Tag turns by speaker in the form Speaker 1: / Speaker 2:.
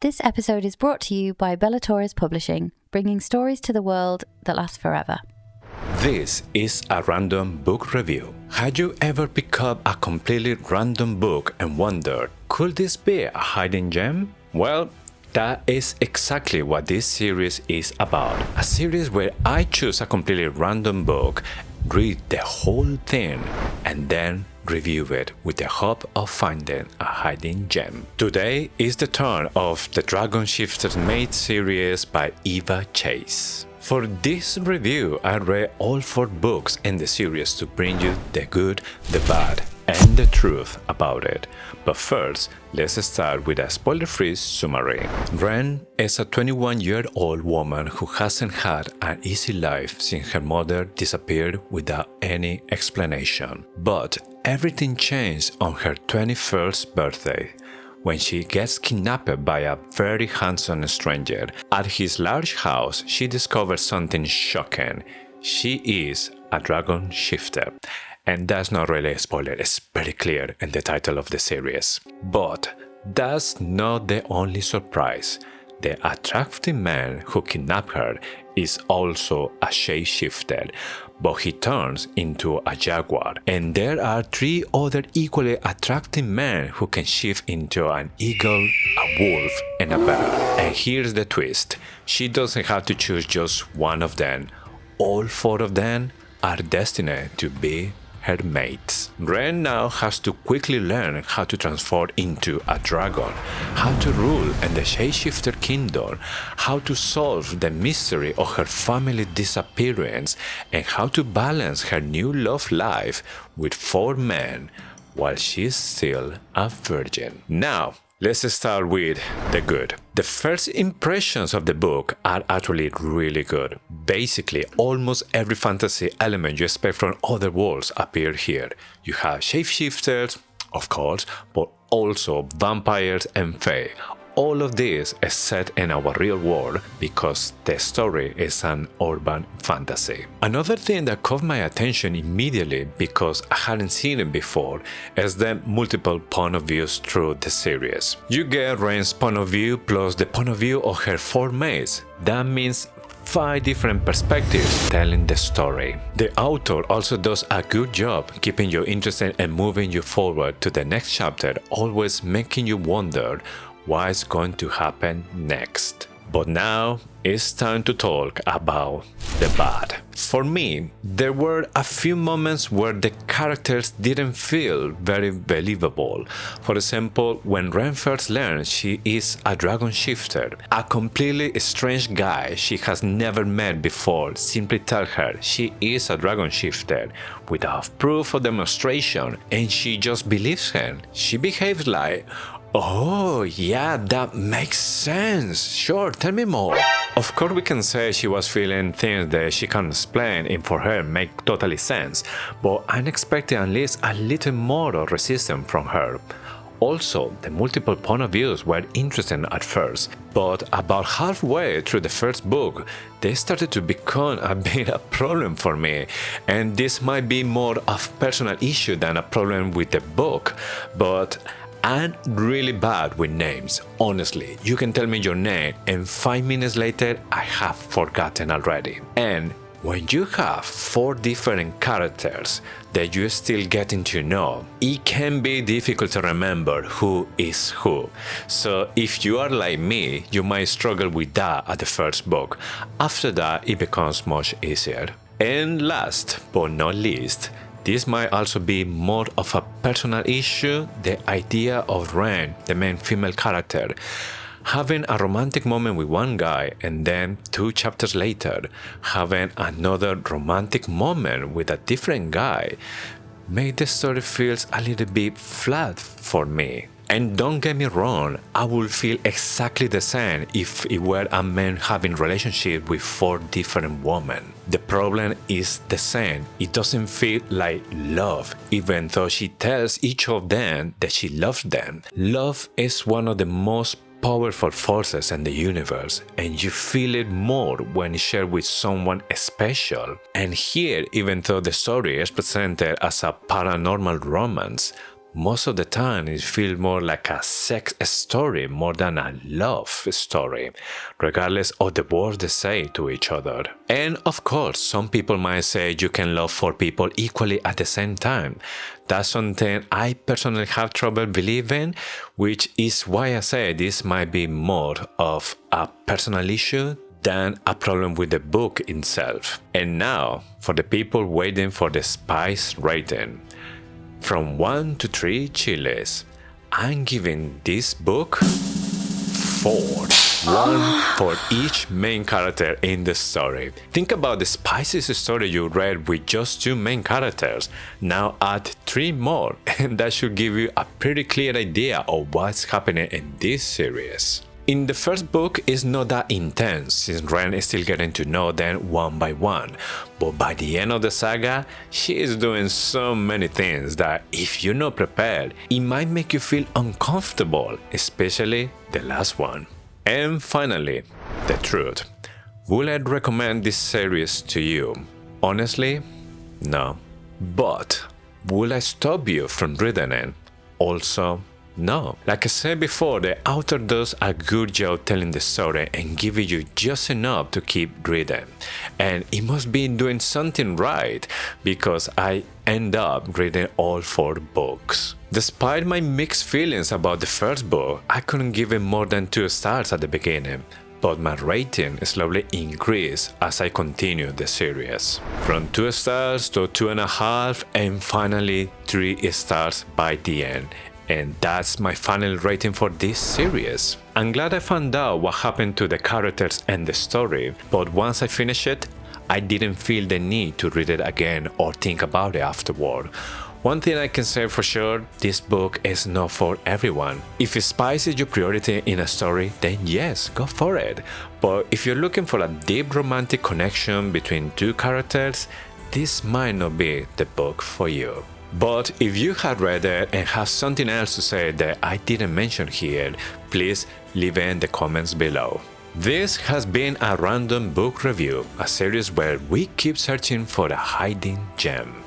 Speaker 1: This episode is brought to you by Bella Torres Publishing, bringing stories to the world that last forever.
Speaker 2: This is a random book review. Had you ever picked up a completely random book and wondered, could this be a hidden gem? Well, that is exactly what this series is about. A series where I choose a completely random book, read the whole thing, and then review it with the hope of finding a hidden gem. Today is the turn of the Dragon Shifters Mate series by Eva Chase. For this review, I read all 4 books in the series to bring you the good, the bad, and the truth about it. But first, let's start with a spoiler-free summary. Ren is a 21-year-old woman who hasn't had an easy life since her mother disappeared without any explanation. But everything changed on her 21st birthday, when she gets kidnapped by a very handsome stranger. At his large house, she discovers something shocking. She is a dragon shifter. And that's not really a spoiler, it's very clear in the title of the series. But that's not the only surprise. The attractive man who kidnapped her is also a shapeshifter, but he turns into a jaguar. And there are 3 other equally attractive men who can shift into an eagle, a wolf, and a bear. And here's the twist. She doesn't have to choose just one of them. All 4 of them are destined to be her mates. Ren now has to quickly learn how to transform into a dragon, how to rule in the Shapeshifter Kingdom, how to solve the mystery of her family disappearance, and how to balance her new love life with 4 men while she's still a virgin. Now, let's start with the good. The first impressions of the book are actually really good. Basically, almost every fantasy element you expect from other worlds appear here. You have shapeshifters, of course, but also vampires and fae. All of this is set in our real world because the story is an urban fantasy. Another thing that caught my attention immediately because I hadn't seen it before is the multiple point of views through the series. You get Ren's point of view plus the point of view of her 4 mates. That means 5 different perspectives telling the story. The author also does a good job keeping you interested and moving you forward to the next chapter, always making you wonder what's going to happen next. But now it's time to talk about the bad. For me, there were a few moments where the characters didn't feel very believable. For example, when Ren first learns she is a dragon shifter, a completely strange guy she has never met before simply tells her she is a dragon shifter without proof or demonstration, and she just believes him. She behaves like, "Oh, yeah, that makes sense. Sure, tell me more." Of course, we can say she was feeling things that she can't explain and for her make totally sense, but I'm expecting at least a little more of resistance from her. Also, the multiple point of views were interesting at first, but about halfway through the first book, they started to become a bit of a problem for me, and this might be more of a personal issue than a problem with the book, but I'm really bad with names. Honestly, you can tell me your name and 5 minutes later I have forgotten already. And when you have 4 different characters that you're still getting to know, it can be difficult to remember who is who. So if you are like me, you might struggle with that at the first book. After that, it becomes much easier. And last but not least, this might also be more of a personal issue, the idea of Ren, the main female character, having a romantic moment with one guy and then 2 chapters later having another romantic moment with a different guy made the story feels a little bit flat for me. And don't get me wrong, I would feel exactly the same if it were a man having relationship with 4 different women. The problem is the same. It doesn't feel like love, even though she tells each of them that she loves them. Love is one of the most powerful forces in the universe, and you feel it more when it's shared with someone special. And here, even though the story is presented as a paranormal romance, most of the time it feels more like a sex story more than a love story, regardless of the words they say to each other. And of course, some people might say you can love 4 people equally at the same time. That's something I personally have trouble believing, which is why I say this might be more of a personal issue than a problem with the book itself. And now, for the people waiting for the spice rating. From 1 to 3 chiles, I'm giving this book 4. 1 for each main character in the story. Think about the spiciest story you read with just 2 main characters. Now add 3 more, and that should give you a pretty clear idea of what's happening in this series. In the first book, it's not that intense, since Ren is still getting to know them one by one, but by the end of the saga, she is doing so many things that if you're not prepared, it might make you feel uncomfortable, especially the last one. And finally, the truth. Would I recommend this series to you? Honestly, no. But will I stop you from reading it? Also, no. Like I said before, the author does a good job telling the story and giving you just enough to keep reading. And it must be doing something right, because I end up reading all 4 books. Despite my mixed feelings about the first book, I couldn't give it more than 2 stars at the beginning, but my rating slowly increased as I continued the series. From 2 stars to 2.5 and finally 3 stars by the end. And that's my final rating for this series. I'm glad I found out what happened to the characters and the story, but once I finished it, I didn't feel the need to read it again or think about it afterward. One thing I can say for sure, this book is not for everyone. If spice is your priority in a story, then yes, go for it. But if you're looking for a deep romantic connection between 2 characters, this might not be the book for you. But if you have read it and have something else to say that I didn't mention here, please leave it in the comments below. This has been a random book review, a series where we keep searching for a hidden gem.